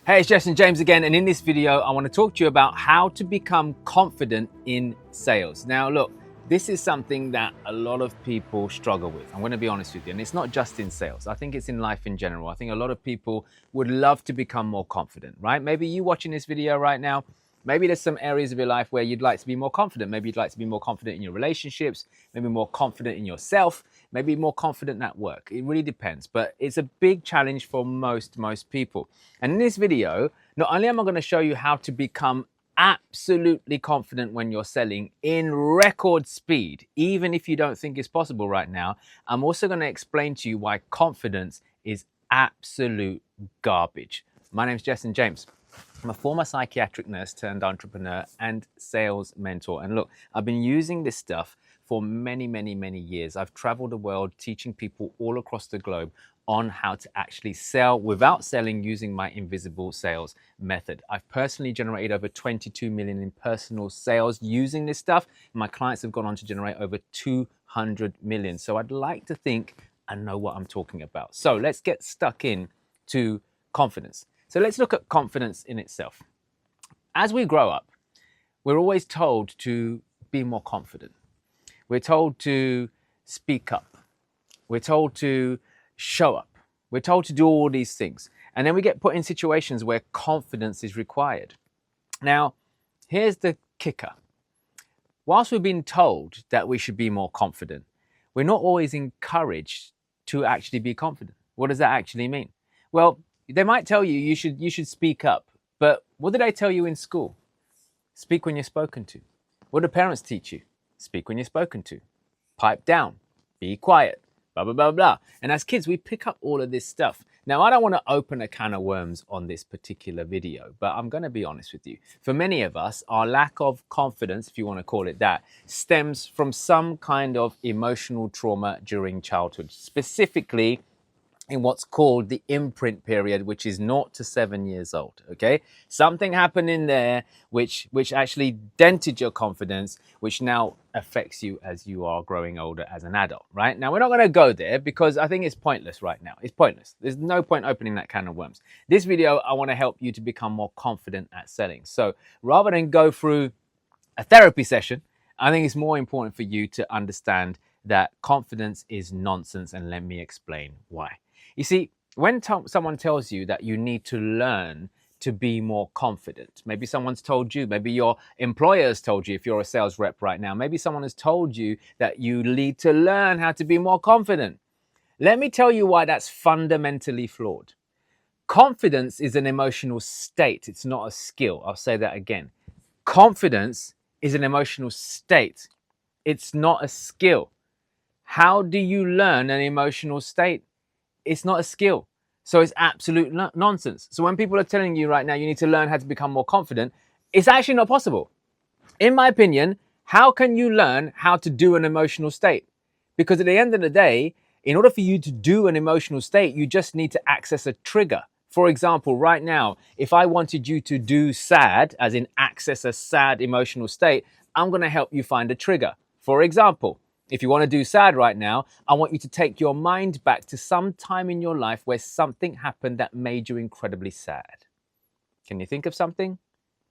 Hey, it's Justin James again, and in this video, I want to talk to you about how to become confident in sales. Now, look, this is something that a lot of people struggle with. I'm going to be honest with you, and it's not just in sales. I think it's in life in general. I think a lot of people would love to become more confident, right? Maybe you watching this video right now, maybe there's some areas of your life where you'd like to be more confident. Maybe you'd like to be more confident in your relationships, maybe more confident in yourself, maybe more confident at work. It really depends, but it's a big challenge for most people. And in this video, not only am I going to show you how to become absolutely confident when you're selling in record speed, even if you don't think it's possible right now, I'm also going to explain to you why confidence is absolute garbage. My name's Justin James. I'm a former psychiatric nurse turned entrepreneur and sales mentor. And look, I've been using this stuff for many years. I've traveled the world teaching people all across the globe on how to actually sell without selling using my invisible sales method. I've personally generated over 22 million in personal sales using this stuff. My clients have gone on to generate over 200 million. So I'd like to think I know what I'm talking about. So let's get stuck in to confidence. So let's look at confidence in itself. As we grow up, we're always told to be more confident. We're told to speak up. We're told to show up. We're told to do all these things. And then we get put in situations where confidence is required. Now, here's the kicker. Whilst we've been told that we should be more confident, we're not always encouraged to actually be confident. What does that actually mean? Well, they might tell you you should speak up, but what did they tell you in school? Speak when you're spoken to. What do parents teach you? Speak when you're spoken to. Pipe down. Be quiet. Blah, blah, blah, blah. And as kids, we pick up all of this stuff. Now, I don't want to open a can of worms on this particular video, but I'm going to be honest with you. For many of us, our lack of confidence, if you want to call it that, stems from some kind of emotional trauma during childhood, specifically in what's called the imprint period, which is 0 to 7 years old, okay? Something happened in there which actually dented your confidence, which now affects you as you are growing older as an adult, right? Now, we're not gonna go there because I think it's pointless right now. It's pointless. There's no point opening that can of worms. This video, I wanna help you to become more confident at selling. So rather than go through a therapy session, I think it's more important for you to understand that confidence is nonsense, and let me explain why. You see, when someone tells you that you need to learn to be more confident, maybe someone's told you, maybe your employer's told you if you're a sales rep right now, maybe someone has told you that you need to learn how to be more confident. Let me tell you why that's fundamentally flawed. Confidence is an emotional state. It's not a skill. I'll say that again. Confidence is an emotional state. It's not a skill. How do you learn an emotional state? It's not a skill. So it's absolute nonsense. So when people are telling you right now, you need to learn how to become more confident, it's actually not possible. In my opinion, how can you learn how to do an emotional state? Because at the end of the day, in order for you to do an emotional state, you just need to access a trigger. For example, right now, if I wanted you to do sad, as in access a sad emotional state, I'm going to help you find a trigger. For example, if you want to do sad right now, I want you to take your mind back to some time in your life where something happened that made you incredibly sad. Can you think of something?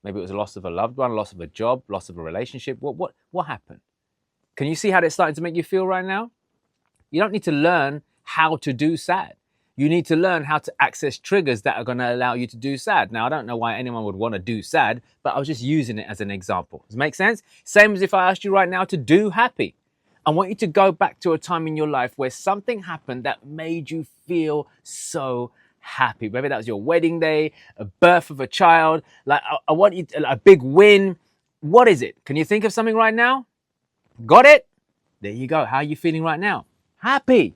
Maybe it was a loss of a loved one, loss of a job, loss of a relationship. What happened? Can you see how it's starting to make you feel right now? You don't need to learn how to do sad. You need to learn how to access triggers that are going to allow you to do sad. Now, I don't know why anyone would want to do sad, but I was just using it as an example. Does it make sense? Same as if I asked you right now to do happy. I want you to go back to a time in your life where something happened that made you feel so happy. Maybe that was your wedding day, a birth of a child. Like I want you to, a big win. What is it? Can you think of something right now? Got it? There you go. How are you feeling right now? Happy.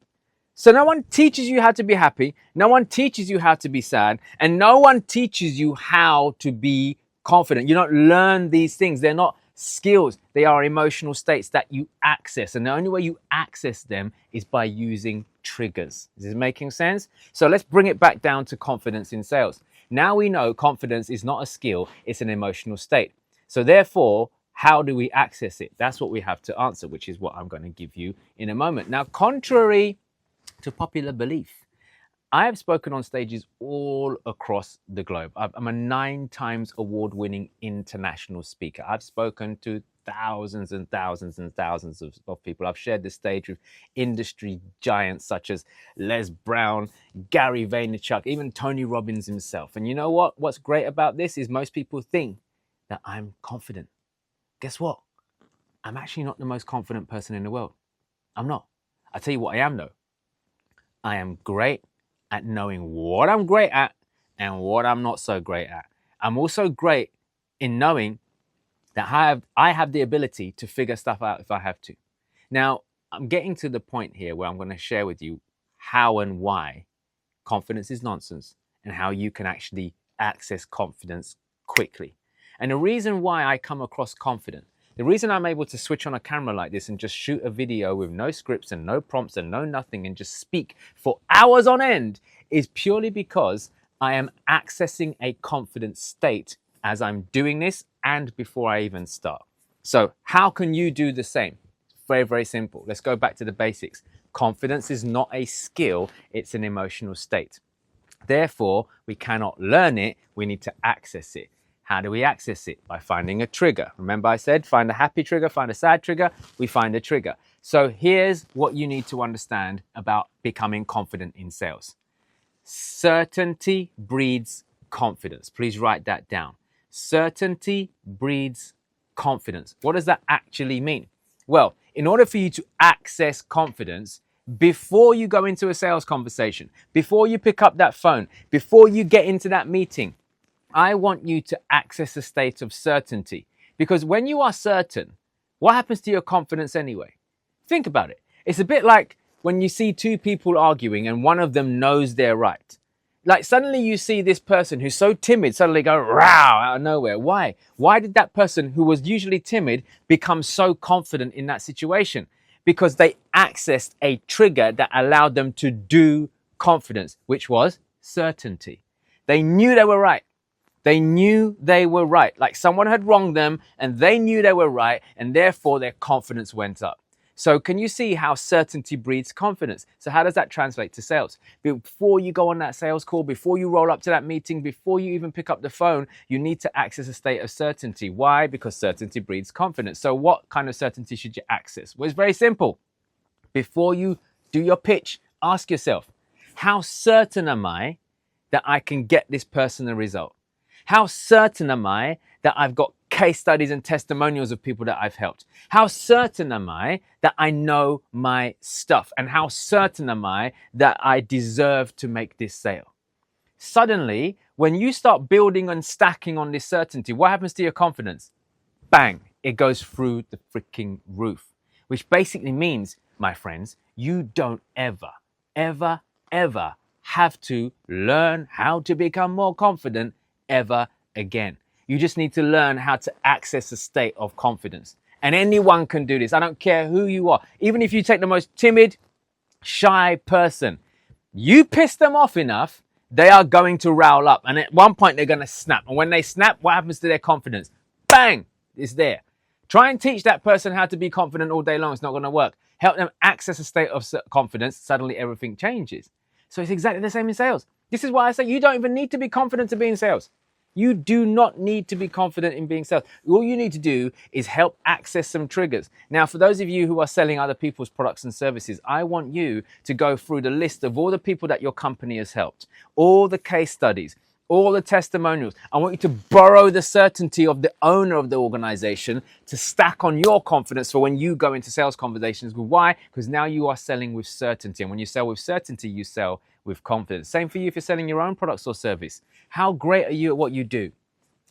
So no one teaches you how to be happy. No one teaches you how to be sad. And no one teaches you how to be confident. You don't learn these things. They're not skills. They are emotional states that you access. And the only way you access them is by using triggers. Is this making sense? So let's bring it back down to confidence in sales. Now we know confidence is not a skill. It's an emotional state. So therefore, how do we access it? That's what we have to answer, which is what I'm going to give you in a moment. Now, contrary to popular belief, I have spoken on stages all across the globe. I'm a 9 times award-winning international speaker. I've spoken to thousands and thousands and thousands of people. I've shared the stage with industry giants such as Les Brown, Gary Vaynerchuk, even Tony Robbins himself. And you know what? What's great about this is most people think that I'm confident. Guess what? I'm actually not the most confident person in the world. I'm not. I'll tell you what I am though. I am great at knowing what I'm great at and what I'm not so great at. I'm also great in knowing that I have the ability to figure stuff out if I have to. Now, I'm getting to the point here where I'm going to share with you how and why confidence is nonsense and how you can actually access confidence quickly. And the reason why I come across confident, the reason I'm able to switch on a camera like this and just shoot a video with no scripts and no prompts and no nothing and just speak for hours on end is purely because I am accessing a confident state as I'm doing this and before I even start. So how can you do the same? Very, very simple. Let's go back to the basics. Confidence is not a skill, it's an emotional state. Therefore, we cannot learn it, we need to access it. How do we access it? By finding a trigger. Remember I said, find a happy trigger, find a sad trigger, we find a trigger. So here's what you need to understand about becoming confident in sales. Certainty breeds confidence. Please write that down. Certainty breeds confidence. What does that actually mean? Well, in order for you to access confidence, before you go into a sales conversation, before you pick up that phone, before you get into that meeting, I want you to access a state of certainty. Because when you are certain, what happens to your confidence anyway? Think about it. It's a bit like when you see two people arguing and one of them knows they're right. Like suddenly you see this person who's so timid suddenly go row out of nowhere. Why? Why did that person who was usually timid become so confident in that situation? Because they accessed a trigger that allowed them to do confidence, which was certainty. They knew they were right. They knew they were right. Like someone had wronged them and they knew they were right and therefore their confidence went up. So can you see how certainty breeds confidence? So how does that translate to sales? Before you go on that sales call, before you roll up to that meeting, before you even pick up the phone, you need to access a state of certainty. Why? Because certainty breeds confidence. So what kind of certainty should you access? Well, it's very simple. Before you do your pitch, ask yourself, how certain am I that I can get this person a result? How certain am I that I've got case studies and testimonials of people that I've helped? How certain am I that I know my stuff? And how certain am I that I deserve to make this sale? Suddenly, when you start building and stacking on this certainty, what happens to your confidence? Bang, it goes through the freaking roof, which basically means, my friends, you don't ever have to learn how to become more confident ever again. You just need to learn how to access a state of confidence. And anyone can do this. I don't care who you are. Even if you take the most timid, shy person, you piss them off enough, they are going to rowl up. And at one point, they're going to snap. And when they snap, what happens to their confidence? Bang! It's there. Try and teach that person how to be confident all day long. It's not going to work. Help them access a state of confidence. Suddenly, everything changes. So it's exactly the same in sales. This is why I say you don't even need to be confident to be in sales. You do not need to be confident in being sales. All you need to do is help access some triggers. Now, for those of you who are selling other people's products and services, I want you to go through the list of all the people that your company has helped, all the case studies, all the testimonials. I want you to borrow the certainty of the owner of the organization to stack on your confidence for when you go into sales conversations. Why? Because now you are selling with certainty. And when you sell with certainty, you sell with confidence. Same for you if you're selling your own products or service. How great are you at what you do?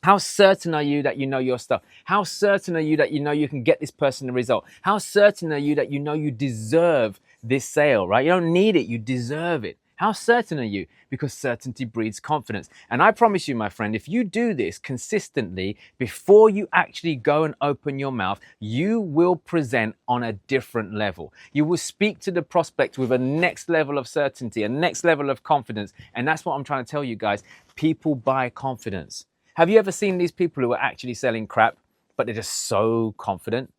How certain are you that you know your stuff? How certain are you that you know you can get this person the result? How certain are you that you know you deserve this sale, right? You don't need it, you deserve it. How certain are you? Because certainty breeds confidence. And I promise you, my friend, if you do this consistently, before you actually go and open your mouth, you will present on a different level. You will speak to the prospect with a next level of certainty, a next level of confidence. And that's what I'm trying to tell you guys. People buy confidence. Have you ever seen these people who are actually selling crap, but they're just so confident?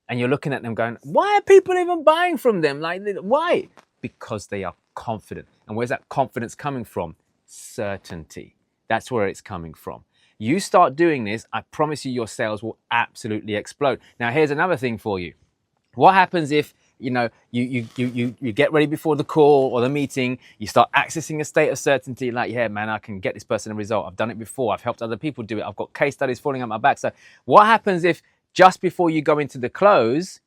And you're looking at them going, why are people even buying from them? Like, why? Because they are confident. And where's that confidence coming from? Certainty. That's where it's coming from. You start doing this, I promise you your sales will absolutely explode. Now, here's another thing for you. What happens if you get ready before the call or the meeting, you start accessing a state of certainty, like, yeah, man, I can get this person a result. I've done it before. I've helped other people do it. I've got case studies falling out my back. So what happens if just before you go into the close,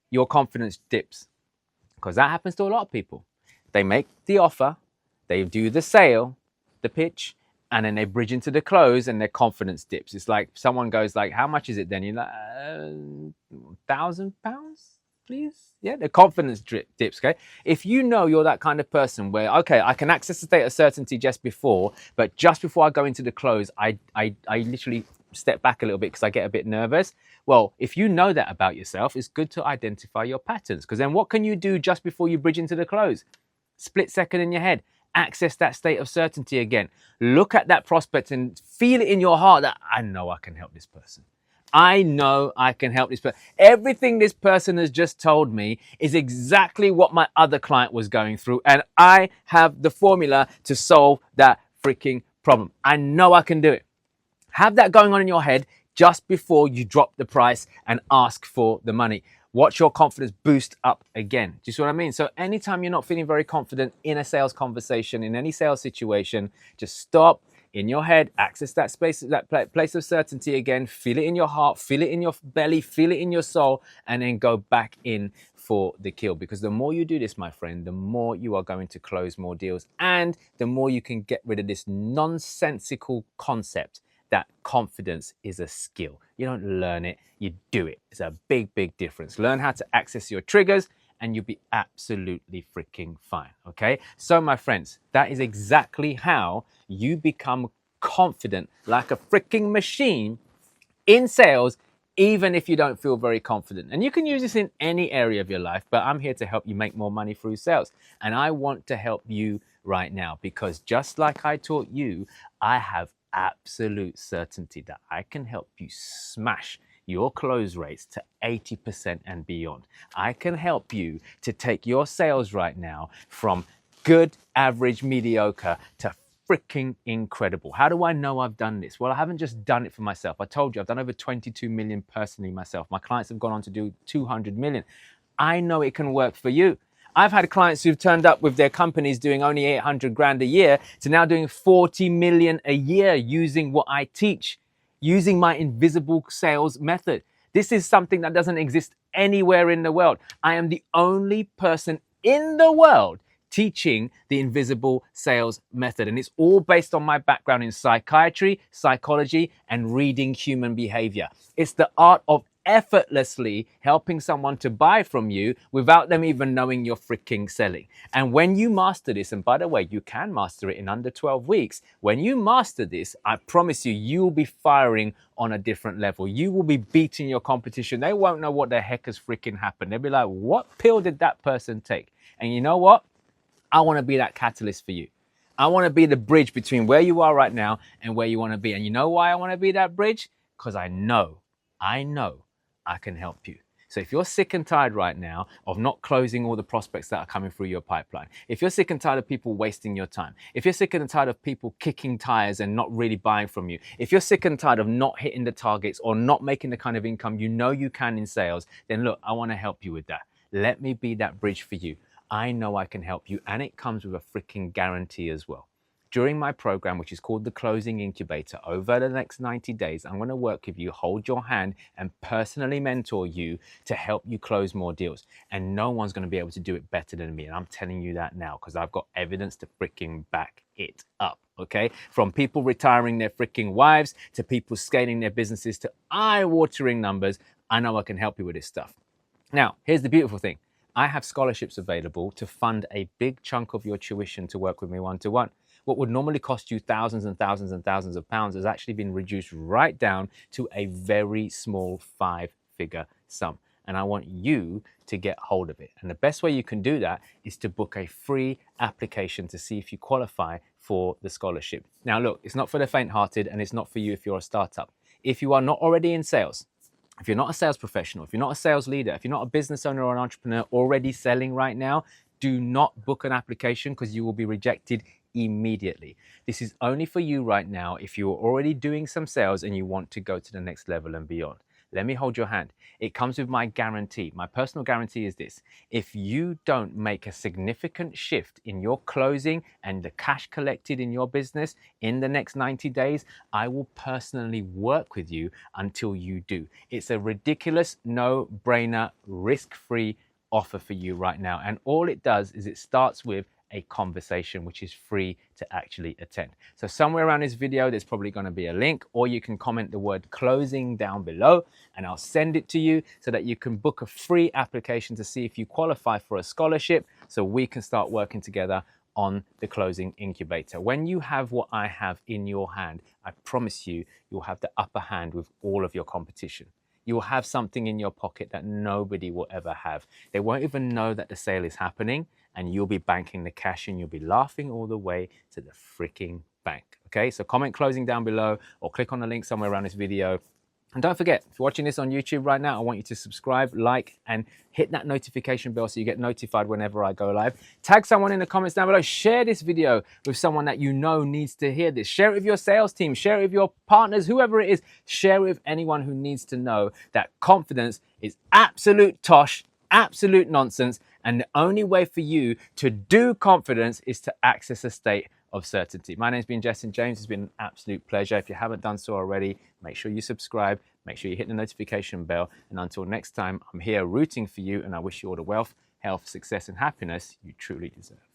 your confidence dips? Because that happens to a lot of people. They make the offer, they do the sale, the pitch, and then they bridge into the close and their confidence dips. It's like someone goes like, how much is it then? You're like, £1,000, please? Yeah, the confidence dips, okay? If you know you're that kind of person where, okay, I can access the state of certainty just before, but just before I go into the close, I literally step back a little bit because I get a bit nervous. Well, if you know that about yourself, it's good to identify your patterns, because then what can you do just before you bridge into the close? Split second in your head. Access that state of certainty again. Look at that prospect and feel it in your heart that I know I can help this person. I know I can help this person. Everything this person has just told me is exactly what my other client was going through, and I have the formula to solve that freaking problem. I know I can do it. Have that going on in your head just before you drop the price and ask for the money. Watch your confidence boost up again. Do you see what I mean? So anytime you're not feeling very confident in a sales conversation, in any sales situation, just stop in your head, access that space, that place of certainty again, feel it in your heart, feel it in your belly, feel it in your soul, and then go back in for the kill. Because the more you do this, my friend, the more you are going to close more deals, and the more you can get rid of this nonsensical concept that confidence is a skill. You don't learn it, you do it. It's a big, big difference. Learn how to access your triggers and you'll be absolutely freaking fine, okay? So my friends, that is exactly how you become confident like a freaking machine in sales, even if you don't feel very confident. And you can use this in any area of your life, but I'm here to help you make more money through sales. And I want to help you right now, because just like I taught you, I have absolute certainty that I can help you smash your close rates to 80% and beyond. I can help you to take your sales right now from good, average, mediocre to freaking incredible. How do I know I've done this? Well, I haven't just done it for myself. I told you I've done over 22 million personally myself. My clients have gone on to do 200 million. I know it can work for you. I've had clients who've turned up with their companies doing only 800 grand a year to now doing 40 million a year using what I teach, using my invisible sales method. This is something that doesn't exist anywhere in the world. I am the only person in the world teaching the invisible sales method. And it's all based on my background in psychiatry, psychology, and reading human behavior. It's the art of effortlessly helping someone to buy from you without them even knowing you're freaking selling. And when you master this, and by the way, you can master it in under 12 weeks. When you master this, I promise you, you'll be firing on a different level. You will be beating your competition. They won't know what the heck has freaking happened. They'll be like, what pill did that person take? And you know what? I want to be that catalyst for you. I want to be the bridge between where you are right now and where you want to be. And you know why I want to be that bridge? Because I know I can help you. So if you're sick and tired right now of not closing all the prospects that are coming through your pipeline, if you're sick and tired of people wasting your time, if you're sick and tired of people kicking tires and not really buying from you, if you're sick and tired of not hitting the targets or not making the kind of income you know you can in sales, then look, I want to help you with that. Let me be that bridge for you. I know I can help you, and it comes with a freaking guarantee as well. During my program, which is called the Closing Incubator, over the next 90 days, I'm going to work with you, hold your hand, and personally mentor you to help you close more deals. And no one's going to be able to do it better than me. And I'm telling you that now because I've got evidence to freaking back it up. Okay? From people retiring their freaking wives to people scaling their businesses to eye-watering numbers, I know I can help you with this stuff. Now, here's the beautiful thing. I have scholarships available to fund a big chunk of your tuition to work with me one-to-one. What would normally cost you thousands and thousands and thousands of pounds has actually been reduced right down to a very small 5-figure sum. And I want you to get hold of it. And the best way you can do that is to book a free application to see if you qualify for the scholarship. Now, look, it's not for the faint-hearted, and it's not for you if you're a startup. If you are not already in sales, if you're not a sales professional, if you're not a sales leader, if you're not a business owner or an entrepreneur already selling right now, do not book an application because you will be rejected immediately. This is only for you right now if you're already doing some sales and you want to go to the next level and beyond. Let me hold your hand. It comes with my guarantee. My personal guarantee is this: if you don't make a significant shift in your closing and the cash collected in your business in the next 90 days, I will personally work with you until you do. It's a ridiculous, no-brainer, risk-free offer for you right now. And all it does is it starts with a conversation, which is free to actually attend. So somewhere around this video, there's probably going to be a link, or you can comment the word closing down below and I'll send it to you so that you can book a free application to see if you qualify for a scholarship so we can start working together on the Closing Incubator. When you have what I have in your hand, I promise you, you'll have the upper hand with all of your competition. You will have something in your pocket that nobody will ever have. They won't even know that the sale is happening, and you'll be banking the cash and you'll be laughing all the way to the freaking bank. Okay, so comment closing down below or click on the link somewhere around this video. And don't forget, if you're watching this on YouTube right now, I want you to subscribe, like, and hit that notification bell so you get notified whenever I go live. Tag someone in the comments down below. Share this video with someone that you know needs to hear this. Share it with your sales team. Share it with your partners, whoever it is. Share it with anyone who needs to know that confidence is absolute tosh, absolute nonsense. And the only way for you to do confidence is to access a state of certainty. My name's been Justin James. It's been an absolute pleasure. If you haven't done so already, make sure you subscribe, make sure you hit the notification bell. And until next time, I'm here rooting for you, and I wish you all the wealth, health, success, and happiness you truly deserve.